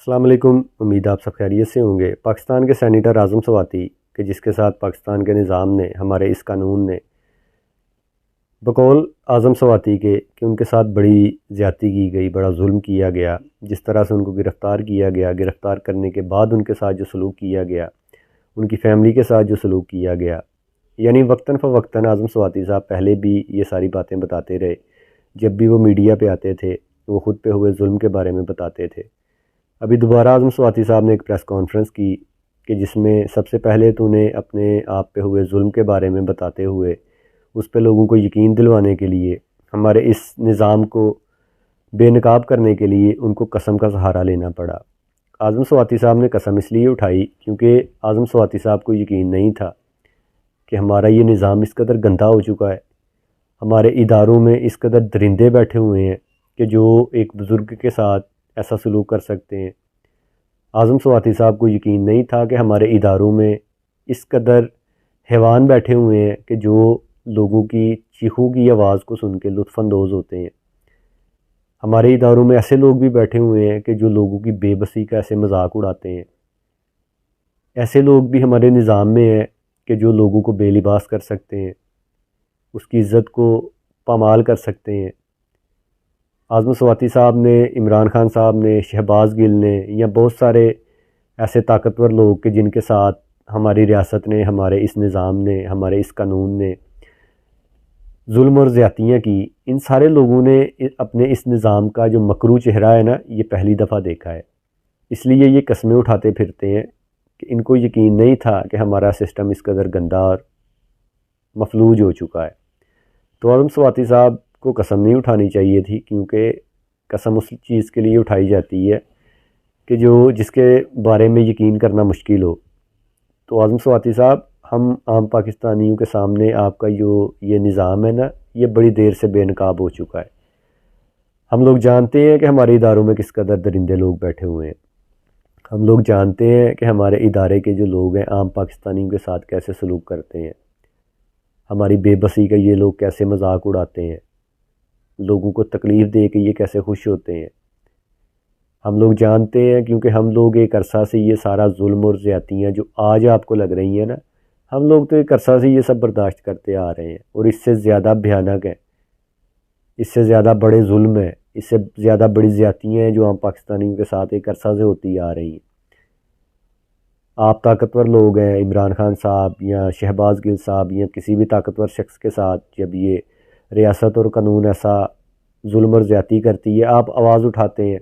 अस्सलाम वालेकुम। उम्मीद आप सब खैरियत से होंगे। पाकिस्तान के सैनेटर आज़म स्वाति के जिसके साथ पाकिस्तान के निज़ाम ने, हमारे इस कानून ने बकौल आज़म स्वाति के कि उनके साथ बड़ी ज़्यादती की गई, बड़ा जुल्म किया गया। जिस तरह से उनको गिरफ़्तार किया गया, गिरफ़्तार करने के बाद उनके साथ जो सलूक किया गया, उनकी फ़ैमिली के साथ जो सलूक किया गया, यानी वक्तन फ़वक्तन आज़म स्वाति साहब पहले भी ये सारी बातें बताते रहे। जब भी वो मीडिया पे आते थे वो ख़ुद पे हुए जुल्म के बारे में बताते थे। अभी दोबारा आज़म स्वाति साहब ने एक प्रेस कॉन्फ्रेंस की कि जिसमें सबसे पहले तो उन्हें अपने आप पे हुए जुल्म के बारे में बताते हुए उस पे लोगों को यकीन दिलवाने के लिए, हमारे इस निज़ाम को बेनकाब करने के लिए उनको कसम का सहारा लेना पड़ा। आज़म स्वाति साहब ने कसम इसलिए उठाई क्योंकि आज़म स्वाति साहब को यकीन नहीं था कि हमारा ये निज़ाम इस कदर गंदा हो चुका है, हमारे इदारों में इस कदर दरिंदे बैठे हुए हैं कि जो एक बुज़ुर्ग के साथ ऐसा सलूक कर सकते हैं। आज़म स्वाति साहब को यकीन नहीं था कि हमारे इदारों में इस कदर हैवान बैठे हुए हैं कि जो लोगों की चीखों की आवाज़ को सुन के लुत्फ़अंदोज़ होते हैं। हमारे इदारों में ऐसे लोग भी बैठे हुए हैं कि जो लोगों की बेबसी का ऐसे मजाक उड़ाते हैं। ऐसे लोग भी हमारे निज़ाम में हैं कि जो लोगों को बेलिबास कर सकते हैं, उसकी इज़्ज़त को पामाल कर सकते हैं। आज़म स्वाति साहब ने, इमरान खान साहब ने, शहबाज गिल ने, या बहुत सारे ऐसे ताकतवर लोग कि जिनके साथ हमारी रियासत ने, हमारे इस निज़ाम ने, हमारे इस कानून ने जुल्म और ज़्यादतियाँ की, इन सारे लोगों ने अपने इस निज़ाम का जो मकरू चेहरा है ना, ये पहली दफ़ा देखा है। इसलिए ये कस्में उठाते फिरते हैं कि इनको यकीन नहीं था कि हमारा सिस्टम इस कदर गंदा और मफलूज हो चुका है। तो आज़म स्वाति साहब को कसम नहीं उठानी चाहिए थी, क्योंकि कसम उस चीज़ के लिए उठाई जाती है कि जो जिसके बारे में यकीन करना मुश्किल हो। तो आज़म स्वाति साहब, हम आम पाकिस्तानियों के सामने आपका जो ये निज़ाम है ना, ये बड़ी देर से बेनकाब हो चुका है। हम लोग जानते हैं कि हमारे इदारों में किस कदर दरिंदे लोग बैठे हुए हैं। हम लोग जानते हैं कि हमारे इदारे के जो लोग हैं आम पाकिस्तानियों के साथ कैसे सलूक करते हैं। हमारी बेबसी का ये लोग कैसे मजाक उड़ाते हैं, लोगों को तकलीफ़ दे के ये कैसे खुश होते हैं। हम लोग जानते हैं, क्योंकि हम लोग एक अरसा से ये सारा जुल्म और ज़्यादतियाँ जो आज आपको लग रही हैं ना, हम लोग तो एक अरसा से ये सब बर्दाश्त करते आ रहे हैं। और इससे ज़्यादा भयानक है, इससे ज़्यादा बड़े जुल्म है, इससे ज़्यादा बड़ी ज़्यादतियाँ हैं जो आम पाकिस्तानियों के साथ एक अरसा से होती आ रही हैं। आप ताकतवर लोग हैं, इमरान खान साहब या शहबाज गिल साहब या किसी भी ताकतवर शख्स के साथ जब ये रियासत और कानून ऐसा जुल्म और ज़्यादती करती है, आप आवाज़ उठाते हैं।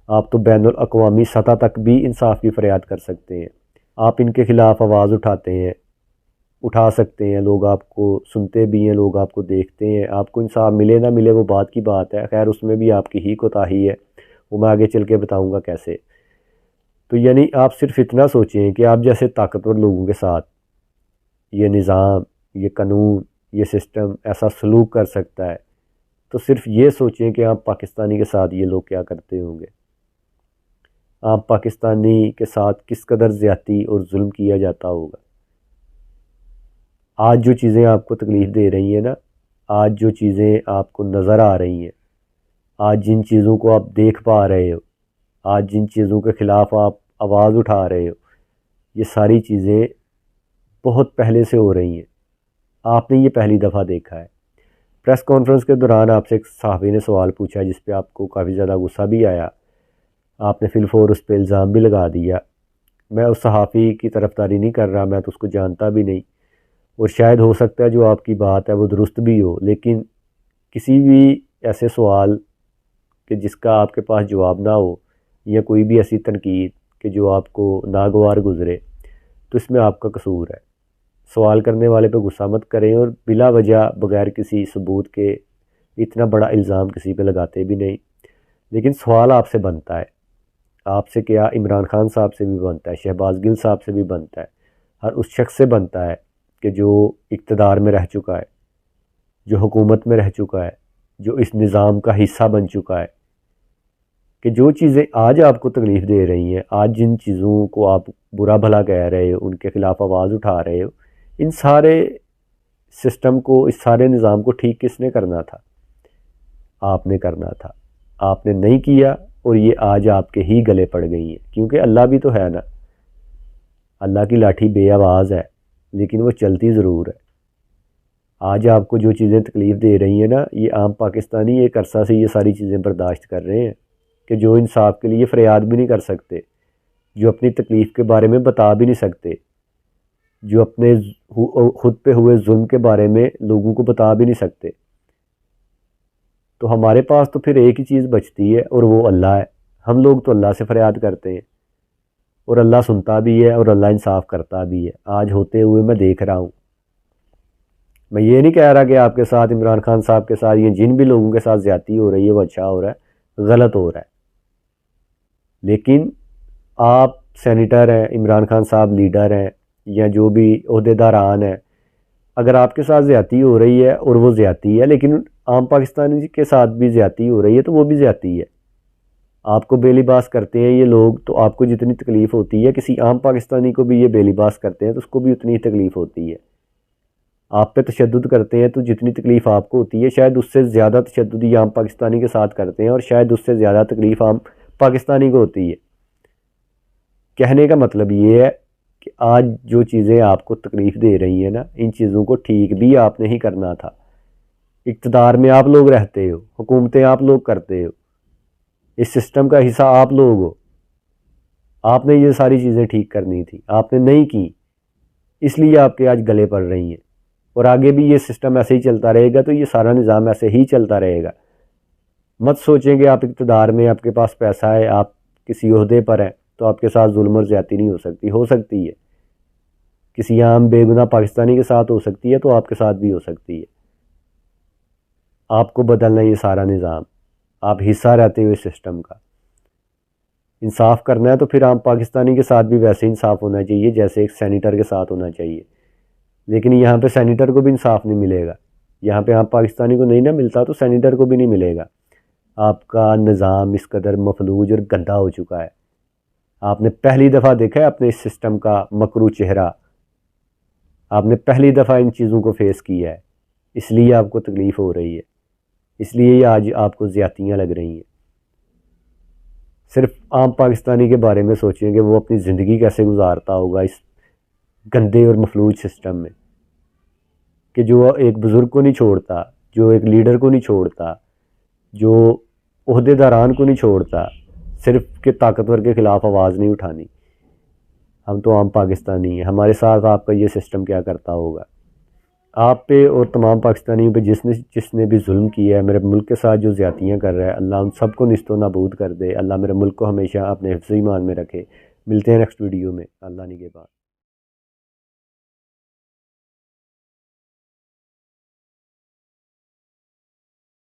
आप तो बैनुल अक़वामी सतह तक भी इंसाफ की फ़रियाद कर सकते हैं। आप इनके ख़िलाफ़ आवाज़ उठाते हैं, उठा सकते हैं। लोग आपको सुनते भी हैं, लोग आपको देखते हैं। आपको इंसाफ मिले ना मिले वो बात की बात है, खैर उसमें भी आपकी ही कोताही है, वो मैं आगे चल के बताऊँगा कैसे। तो यानी आप सिर्फ इतना सोचें कि आप जैसे ताकतवर लोगों के साथ ये निज़ाम, ये कानून, ये सिस्टम ऐसा सलूक कर सकता है, तो सिर्फ ये सोचें कि आप पाकिस्तानी के साथ ये लोग क्या करते होंगे। आप पाकिस्तानी के साथ किस कदर ज़्यादती और जुल्म किया जाता होगा। आज जो चीज़ें आपको तकलीफ़ दे रही हैं ना, आज जो चीज़ें आपको नज़र आ रही हैं, आज जिन चीज़ों को आप देख पा रहे हो, आज जिन चीज़ों के ख़िलाफ़ आप आवाज़ उठा रहे हो, ये सारी चीज़ें बहुत पहले से हो रही हैं। आपने ये पहली दफ़ा देखा है। प्रेस कॉन्फ्रेंस के दौरान आपसे एक सहाफ़ी ने सवाल पूछा जिस पे आपको काफ़ी ज़्यादा गुस्सा भी आया। आपने फिलफौर उस पर इल्ज़ाम भी लगा दिया। मैं उस सहाफ़ी की तरफदारी नहीं कर रहा, मैं तो उसको जानता भी नहीं, और शायद हो सकता है जो आपकी बात है वो दुरुस्त भी हो, लेकिन किसी भी ऐसे सवाल कि जिसका आपके पास जवाब ना हो, या कोई भी ऐसी तनकीद कि जो आपको नागवार गुज़रे, तो इसमें आपका कसूर है। सवाल करने वाले पे गुस्सा मत करें, और बिला वजह बग़ैर किसी सबूत के इतना बड़ा इल्ज़ाम किसी पे लगाते भी नहीं। लेकिन सवाल आपसे बनता है, आपसे क्या, इमरान खान साहब से भी बनता है, शहबाज गिल साहब से भी बनता है, हर उस शख्स से बनता है कि जो इक़्तिदार में रह चुका है, जो हुकूमत में रह चुका है, जो इस निज़ाम का हिस्सा बन चुका है, कि जो चीज़ें आज आपको तकलीफ़ दे रही हैं, आज जिन चीज़ों को आप बुरा भला कह रहे हो, उनके ख़िलाफ़ आवाज़ उठा रहे हो, इन सारे सिस्टम को, इस सारे निज़ाम को ठीक किसने करना था? आपने करना था। आपने नहीं किया, اور یہ آج آپ کے ہی گلے پڑ گئی ہیں، کیونکہ اللہ بھی تو ہے نا، اللہ کی لاٹھی بے آواز ہے لیکن وہ چلتی ضرور ہے۔ آج آپ کو جو چیزیں تکلیف دے رہی ہیں نا، یہ عام پاکستانی ایک عرصہ سے یہ ساری چیزیں برداشت کر رہے ہیں کہ جو انصاف کے لیے فریاد بھی نہیں کر سکتے، جو اپنی تکلیف کے بارے میں بتا بھی نہیں سکتے، جو اپنے خود پہ ہوئے ظلم کے بارے میں لوگوں کو بتا بھی نہیں سکتے، تو ہمارے پاس تو پھر ایک ہی چیز بچتی ہے اور وہ اللہ ہے۔ ہم لوگ تو اللہ سے فریاد کرتے ہیں اور اللہ سنتا بھی ہے اور اللہ انصاف کرتا بھی ہے۔ آج ہوتے ہوئے میں دیکھ رہا ہوں۔ میں یہ نہیں کہہ رہا کہ آپ کے ساتھ عمران خان صاحب کے ساتھ یا جن بھی لوگوں کے ساتھ زیادتی ہو رہی ہے وہ اچھا ہو رہا ہے، غلط ہو رہا ہے، لیکن آپ سینیٹر ہیں، عمران خان صاحب لیڈر ہیں یا جو بھی عہدیداران ہیں، اگر آپ کے ساتھ زیادتی ہو رہی ہے اور وہ زیادتی ہے، لیکن عام پاکستانی کے ساتھ بھی زیادتی ہو رہی ہے تو وہ بھی زیادتی ہے۔ آپ کو بے لباس کرتے ہیں یہ لوگ، تو آپ کو جتنی تکلیف ہوتی ہے کسی عام پاکستانی کو بھی یہ بے لباس کرتے ہیں تو اس کو بھی اتنی ہی تکلیف ہوتی ہے۔ آپ پہ تشدد کرتے ہیں تو جتنی تکلیف آپ کو ہوتی ہے شاید اس سے زیادہ تشدد یہ عام پاکستانی کے ساتھ کرتے ہیں، اور شاید اس سے زیادہ تکلیف عام پاکستانی کو ہوتی ہے۔ کہنے کا مطلب یہ ہے کہ آج جو چیزیں آپ کو تکلیف دے رہی ہیں نا، ان چیزوں کو ٹھیک بھی آپ نے ہی کرنا تھا۔ اقتدار میں آپ لوگ رہتے ہو، حکومتیں آپ لوگ کرتے ہو، اس سسٹم کا حصہ آپ لوگ ہو، آپ نے یہ ساری چیزیں ٹھیک کرنی تھی، آپ نے نہیں کی، اس لیے آپ کے آج گلے پڑ رہی ہیں، اور آگے بھی یہ سسٹم ایسے ہی چلتا رہے گا تو یہ سارا نظام ایسے ہی چلتا رہے گا۔ مت سوچیں کہ آپ اقتدار میں، آپ کے پاس پیسہ ہے، آپ کسی عہدے پر ہیں تو آپ کے ساتھ ظلم اور زیادتی نہیں ہو سکتی ہے، کسی عام بے گناہ پاکستانی کے ساتھ ہو سکتی ہے تو آپ کے ساتھ بھی ہو سکتی ہے۔ آپ کو بدلنا یہ سارا نظام، آپ حصہ رہتے ہو اس سسٹم کا۔ انصاف کرنا ہے تو پھر عام پاکستانی کے ساتھ بھی ویسے انصاف ہونا چاہیے جیسے ایک سینیٹر کے ساتھ ہونا چاہیے، لیکن یہاں پہ سینیٹر کو بھی انصاف نہیں ملے گا، یہاں پہ عام پاکستانی کو نہیں نہ ملتا تو سینیٹر کو بھی نہیں ملے گا۔ آپ کا نظام اس قدر مفلوج اور گندا ہو چکا ہے، آپ نے پہلی دفعہ دیکھا ہے اپنے اس سسٹم کا مکروہ چہرہ، آپ نے پہلی دفعہ ان چیزوں کو فیس کیا ہے، اس لیے آپ کو تکلیف ہو رہی ہے، اس لیے یہ آج آپ کو زیادتیاں لگ رہی ہیں۔ صرف عام پاکستانی کے بارے میں سوچیں کہ وہ اپنی زندگی کیسے گزارتا ہوگا اس گندے اور مفلوج سسٹم میں، کہ جو ایک بزرگ کو نہیں چھوڑتا، جو ایک لیڈر کو نہیں چھوڑتا، جو عہدیداران کو نہیں چھوڑتا، صرف کہ طاقتور کے خلاف آواز نہیں اٹھانی۔ ہم تو عام پاکستانی ہیں، ہمارے ساتھ آپ کا یہ سسٹم کیا کرتا ہوگا؟ آپ پہ اور تمام پاکستانیوں پہ جس نے بھی ظلم کیا ہے، میرے ملک کے ساتھ جو زیادتیاں کر رہا ہے، اللہ ان سب کو نیست و نابود کر دے۔ اللہ میرے ملک کو ہمیشہ اپنے حفظ ایمان میں رکھے۔ ملتے ہیں نیکسٹ ویڈیو میں، اللہ نگہبان۔